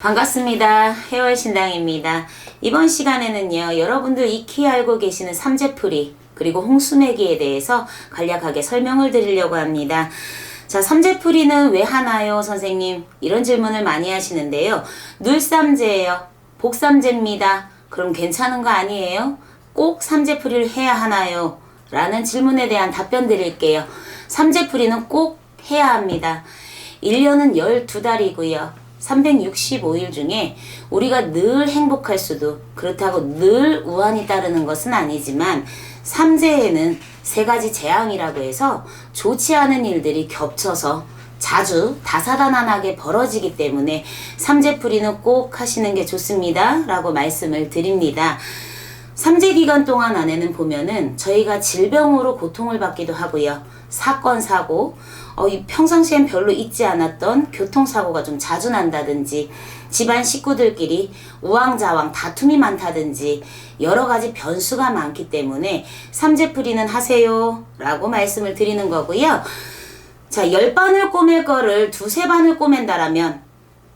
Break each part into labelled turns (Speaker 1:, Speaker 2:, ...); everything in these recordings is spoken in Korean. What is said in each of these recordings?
Speaker 1: 반갑습니다. 해월신당입니다. 이번 시간에는요, 여러분들 익히 알고 계시는 삼재풀이 그리고 홍수매기에 대해서 간략하게 설명을 드리려고 합니다. 자, 삼재풀이는 왜 하나요, 선생님? 이런 질문을 많이 하시는데요. 눌삼재예요. 복삼재입니다. 그럼 괜찮은 거 아니에요? 꼭 삼재풀이를 해야 하나요? 라는 질문에 대한 답변 드릴게요. 삼재풀이는 꼭 해야 합니다. 1년은 12달이고요. 365일 중에 우리가 늘 행복할 수도, 그렇다고 늘 우환이 따르는 것은 아니지만 삼재에는 세 가지 재앙이라고 해서 좋지 않은 일들이 겹쳐서 자주 다사다난하게 벌어지기 때문에 삼재풀이는 꼭 하시는 게 좋습니다 라고 말씀을 드립니다. 삼재 기간 동안 안에는 보면은 저희가 질병으로 고통을 받기도 하고요. 사건, 사고, 평상시엔 별로 있지 않았던 교통사고가 좀 자주 난다든지, 집안 식구들끼리 우왕좌왕 다툼이 많다든지, 여러 가지 변수가 많기 때문에 삼재풀이는 하세요 라고 말씀을 드리는 거고요. 자, 10바늘 꼬맬 거를 2~3바늘 꼬맨다라면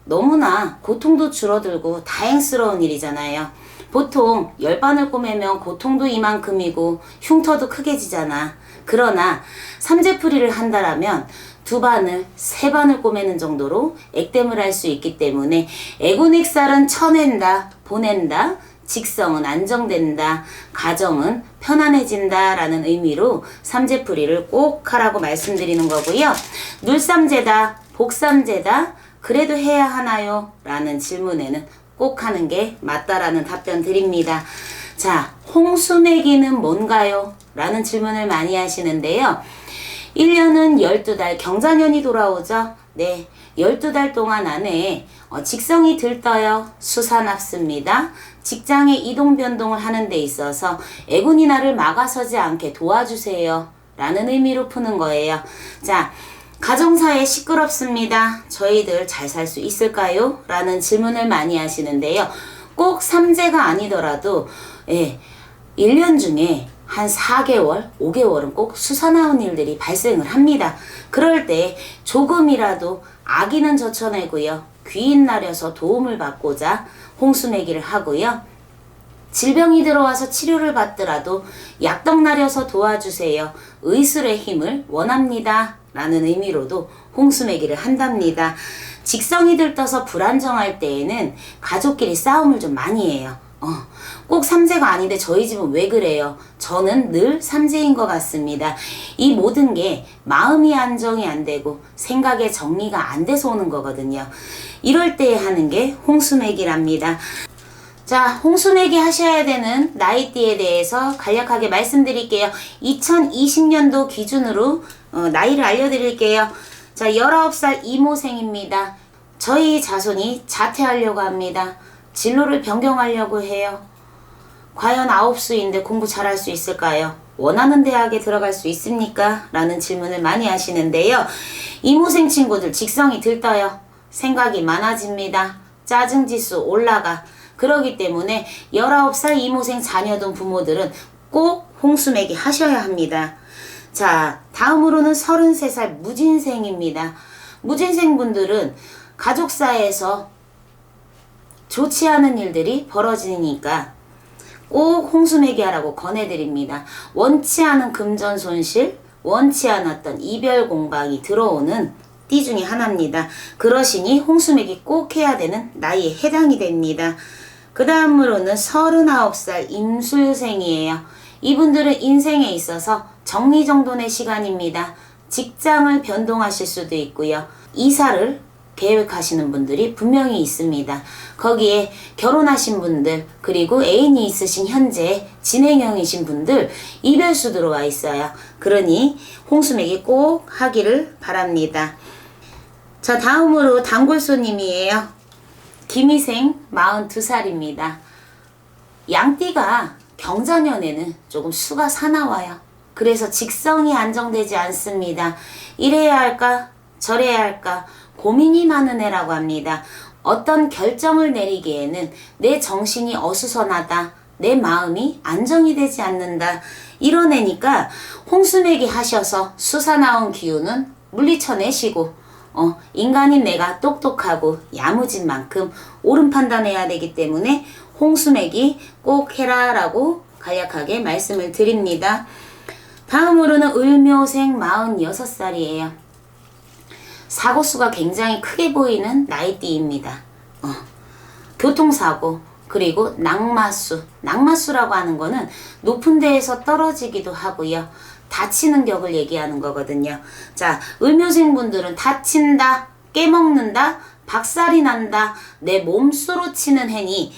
Speaker 1: 너무나 고통도 줄어들고 다행스러운 일이잖아요. 보통 10바늘 꼬매면 고통도 이만큼이고 흉터도 크게 지잖아. 그러나 삼재풀이를 한다라면 2바늘, 3바늘 꼬매는 정도로 액땜을 할 수 있기 때문에 애군익살은 쳐낸다, 보낸다, 직성은 안정된다, 가정은 편안해진다 라는 의미로 삼재풀이를 꼭 하라고 말씀드리는 거고요. 눌삼재다, 복삼재다, 그래도 해야 하나요? 라는 질문에는 꼭 하는 게 맞다라는 답변 드립니다. 자, 홍수매기는 뭔가요? 라는 질문을 많이 하시는데요. 1년은 12달 경자년이 돌아오죠. 네, 12달 동안 안에 직성이 들떠요. 수사납습니다. 직장의 이동 변동을 하는 데 있어서 애군이 나를 막아서지 않게 도와주세요 라는 의미로 푸는 거예요. 자, 가정사에 시끄럽습니다. 저희들 잘 살 수 있을까요? 라는 질문을 많이 하시는데요. 꼭 삼재가 아니더라도 1년 중에 한 4개월, 5개월은 꼭 수사 나온 일들이 발생을 합니다. 그럴 때 조금이라도 악인은 젖혀내고요. 귀인 나려서 도움을 받고자 홍수매기를 하고요. 질병이 들어와서 치료를 받더라도 약떡 나려서 도와주세요. 의술의 힘을 원합니다. 라는 의미로도 홍수매기를 한답니다. 직성이 들떠서 불안정할 때에는 가족끼리 싸움을 좀 많이 해요. 꼭 삼재가 아닌데 저희 집은 왜 그래요? 저는 늘 삼재인 것 같습니다. 이 모든 게 마음이 안정이 안 되고 생각의 정리가 안 돼서 오는 거거든요. 이럴 때 하는 게 홍수매기랍니다. 자, 홍수매기 하셔야 되는 나이대에 대해서 간략하게 말씀드릴게요. 2020년도 기준으로 나이를 알려드릴게요. 자, 19살 이모생입니다. 저희 자손이 자퇴하려고 합니다. 진로를 변경하려고 해요. 과연 9수인데 공부 잘할 수 있을까요? 원하는 대학에 들어갈 수 있습니까? 라는 질문을 많이 하시는데요. 이모생 친구들 직성이 들떠요. 생각이 많아집니다. 짜증지수 올라가. 그러기 때문에 19살 이모생 자녀둔 부모들은 꼭 홍수매기 하셔야 합니다. 자, 다음으로는 33살 무진생입니다. 무진생 분들은 가족사에서 좋지 않은 일들이 벌어지니까 꼭 홍수매기 하라고 권해드립니다. 원치 않은 금전 손실, 원치 않았던 이별 공방이 들어오는 띠 중에 하나입니다. 그러시니 홍수매기 꼭 해야 되는 나이에 해당이 됩니다. 그 다음으로는 39살 임술생이에요. 이분들은 인생에 있어서 정리정돈의 시간입니다. 직장을 변동하실 수도 있고요. 이사를 계획하시는 분들이 분명히 있습니다. 거기에 결혼하신 분들, 그리고 애인이 있으신 현재 진행형이신 분들 이별수 들어와 있어요. 그러니 홍수매기 꼭 하기를 바랍니다. 자, 다음으로 단골손님이에요. 김희생 42살입니다. 양띠가 경자년에는 조금 수가 사나워요. 그래서 직성이 안정되지 않습니다. 이래야 할까 저래야 할까 고민이 많은 애라고 합니다. 어떤 결정을 내리기에는 내 정신이 어수선하다, 내 마음이 안정이 되지 않는다, 이런 애니까 홍수매기 하셔서 수사 나온 기운은 물리쳐내시고 인간인 내가 똑똑하고 야무진 만큼 옳은 판단해야 되기 때문에 홍수매기 꼭 해라 라고 간략하게 말씀을 드립니다. 다음으로는 을묘생 46살이에요. 사고수가 굉장히 크게 보이는 나이대입니다. 교통사고, 그리고 낙마수라고 하는 거는 높은 데에서 떨어지기도 하고요. 다치는 격을 얘기하는 거거든요. 자, 을묘생 분들은 다친다, 깨먹는다, 박살이 난다, 내 몸수로 치는 해니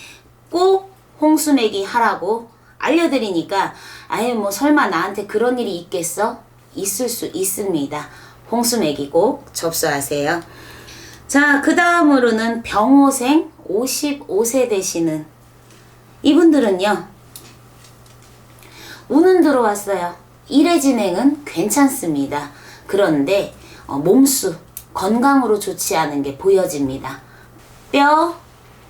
Speaker 1: 꼭 홍수매기 하라고 알려드리니까 아유 뭐 설마 나한테 그런 일이 있겠어? 있을 수 있습니다. 홍수매기 꼭 접수하세요. 자, 그 다음으로는 병호생 55세 되시는 이분들은요. 운은 들어왔어요. 일의 진행은 괜찮습니다. 그런데 몸수, 건강으로 좋지 않은 게 보여집니다. 뼈,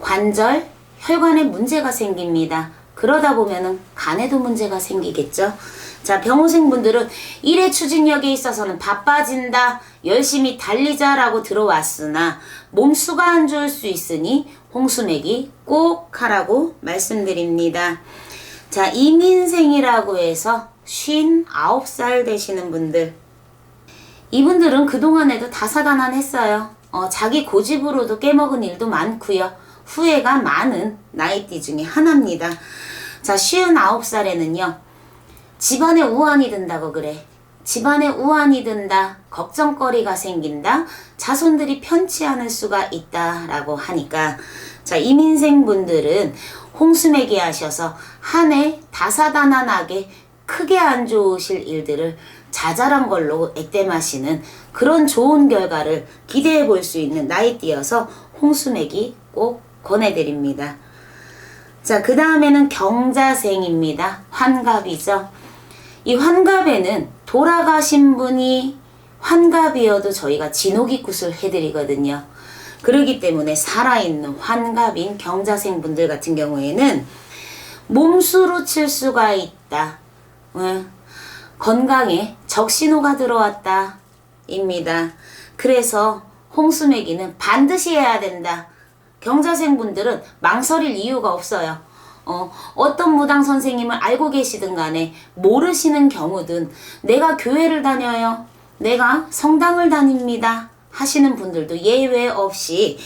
Speaker 1: 관절, 혈관에 문제가 생깁니다. 그러다 보면은 간에도 문제가 생기겠죠. 자, 병호생 분들은 일의 추진력에 있어서는 바빠진다, 열심히 달리자라고 들어왔으나 몸수가 안 좋을 수 있으니 홍수매기 꼭 하라고 말씀드립니다. 자, 이민생이라고 해서 59살 되시는 분들, 이분들은 그동안에도 다사다난했어요. 자기 고집으로도 깨먹은 일도 많고요. 후회가 많은 나이대 중에 하나입니다. 자, 59살에는요. 집안에 우환이 든다고 그래. 집안에 우환이 든다. 걱정거리가 생긴다. 자손들이 편치 않을 수가 있다라고 하니까 자, 이민생 분들은 홍수매기 하셔서 한 해 다사다난하게 크게 안 좋으실 일들을 자잘한 걸로 액땜하시는 그런 좋은 결과를 기대해 볼 수 있는 나이대여서 홍수매기 꼭 권해드립니다. 자, 그 다음에는 경자생입니다. 환갑이죠. 이 환갑에는 돌아가신 분이 환갑이어도 저희가 진호기굿을 해드리거든요. 그러기 때문에 살아있는 환갑인 경자생 분들 같은 경우에는 몸수로 칠 수가 있다. 건강에 적신호가 들어왔다 입니다. 그래서 홍수매기는 반드시 해야 된다. 경자생 분들은 망설일 이유가 없어요. 어떤 무당 선생님을 알고 계시든 간에 모르시는 경우든 내가 교회를 다녀요, 내가 성당을 다닙니다 하시는 분들도 예외 없이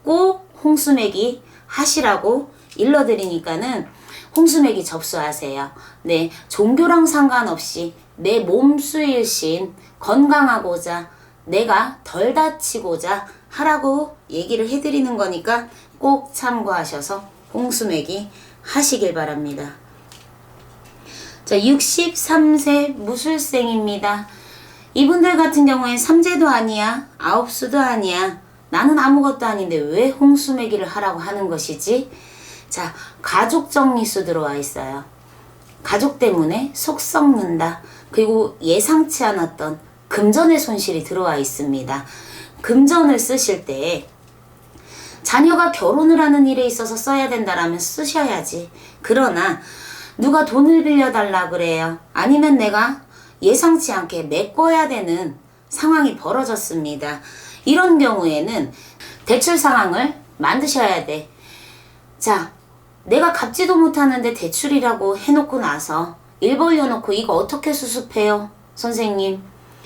Speaker 1: 꼭 홍수매기 하시라고 일러드리니까는 홍수매기 접수하세요. 네, 종교랑 상관없이 내 몸수일신 건강하고자 내가 덜 다치고자 하라고 얘기를 해드리는 거니까 꼭 참고하셔서 홍수매기 하시길 바랍니다. 자, 63세 무술생입니다. 이분들 같은 경우엔 삼재도 아니야, 아홉수도 아니야, 나는 아무것도 아닌데 왜 홍수매기를 하라고 하는 것이지? 자, 가족 정리수 들어와 있어요. 가족 때문에 속 썩는다. 그리고 예상치 않았던 금전의 손실이 들어와 있습니다. 금전을 쓰실 때 자녀가 결혼을 하는 일에 있어서 써야 된다라면 쓰셔야지. 그러나 누가 돈을 빌려달라 그래요. 아니면 내가 예상치 않게 메꿔야 되는 상황이 벌어졌습니다. 이런 경우에는 대출 상황을 만드셔야 돼. 자, 내가 갚지도 못하는데 대출이라고 해놓고 나서 일 벌려놓고 이거 어떻게 수습해요? 선생님,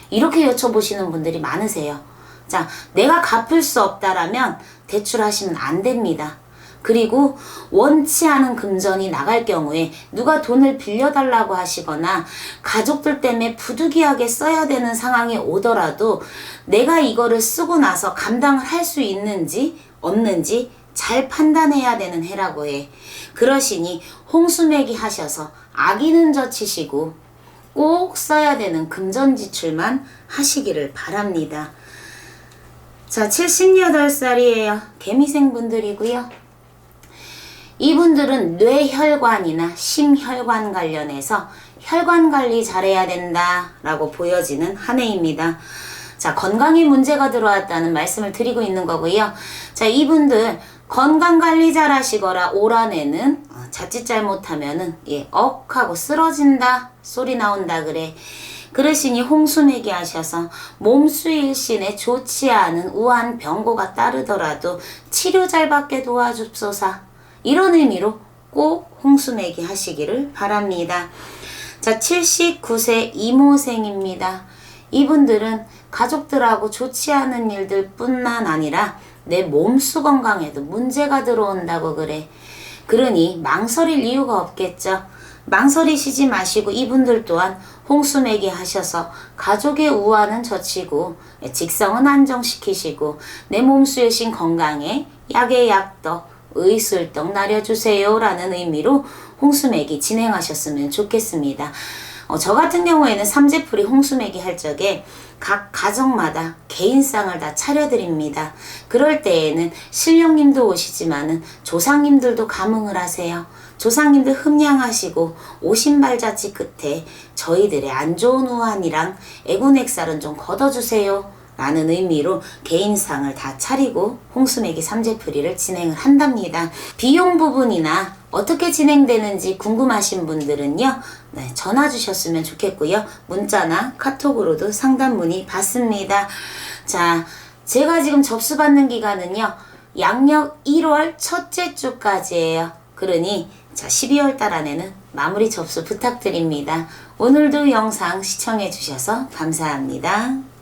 Speaker 1: 이렇게 여쭤보시는 분들이 많으세요. 자, 내가 갚을 수 없다라면 대출하시면 안 됩니다. 그리고 원치 않은 금전이 나갈 경우에 누가 돈을 빌려달라고 하시거나 가족들 때문에 부득이하게 써야 되는 상황이 오더라도 내가 이거를 쓰고 나서 감당을 할 수 있는지 없는지 잘 판단해야 되는 해라고 해. 그러시니 홍수매기 하셔서 아기는 젖히시고 꼭 써야 되는 금전 지출만 하시기를 바랍니다. 자, 78살이에요. 개미생 분들이고요. 이분들은 뇌혈관이나 심혈관 관련해서 혈관 관리 잘해야 된다라고 보여지는 한 해입니다. 자, 건강에 문제가 들어왔다는 말씀을 드리고 있는 거고요. 자, 이분들 건강 관리 잘 하시거라. 올 한해는 자칫 잘못하면은 억 하고 쓰러진다 소리 나온다 그래. 그러시니 홍수매기 하셔서 몸수일신에 좋지 않은 우한 병고가 따르더라도 치료 잘 받게 도와줍소서. 이런 의미로 꼭 홍수매기 하시기를 바랍니다. 자, 79세 이모생입니다. 이분들은 가족들하고 좋지 않은 일들 뿐만 아니라 내 몸수 건강에도 문제가 들어온다고 그래. 그러니 망설일 이유가 없겠죠. 망설이시지 마시고 이분들 또한 홍수매기 하셔서 가족의 우환은 젖히고 직성은 안정시키시고 내 몸수의 신 건강에 약의 약떡 의술떡 나려주세요 라는 의미로 홍수매기 진행하셨으면 좋겠습니다. 저 같은 경우에는 삼재풀이 홍수매기 할 적에 각 가정마다 개인상을 다 차려드립니다. 그럴 때에는 신령님도 오시지만은 조상님들도 감응을 하세요. 조상님들 흠양하시고 오신발자취 끝에 저희들의 안 좋은 우환이랑 애군액살은 좀 걷어주세요 라는 의미로 개인상을 다 차리고 홍수매기 삼재풀이를 진행을 한답니다. 비용 부분이나 어떻게 진행되는지 궁금하신 분들은요, 네, 전화 주셨으면 좋겠고요. 문자나 카톡으로도 상담 문의 받습니다. 자, 제가 지금 접수받는 기간은요, 양력 1월 첫째 주까지예요. 그러니 자, 12월 달 안에는 마무리 접수 부탁드립니다. 오늘도 영상 시청해 주셔서 감사합니다.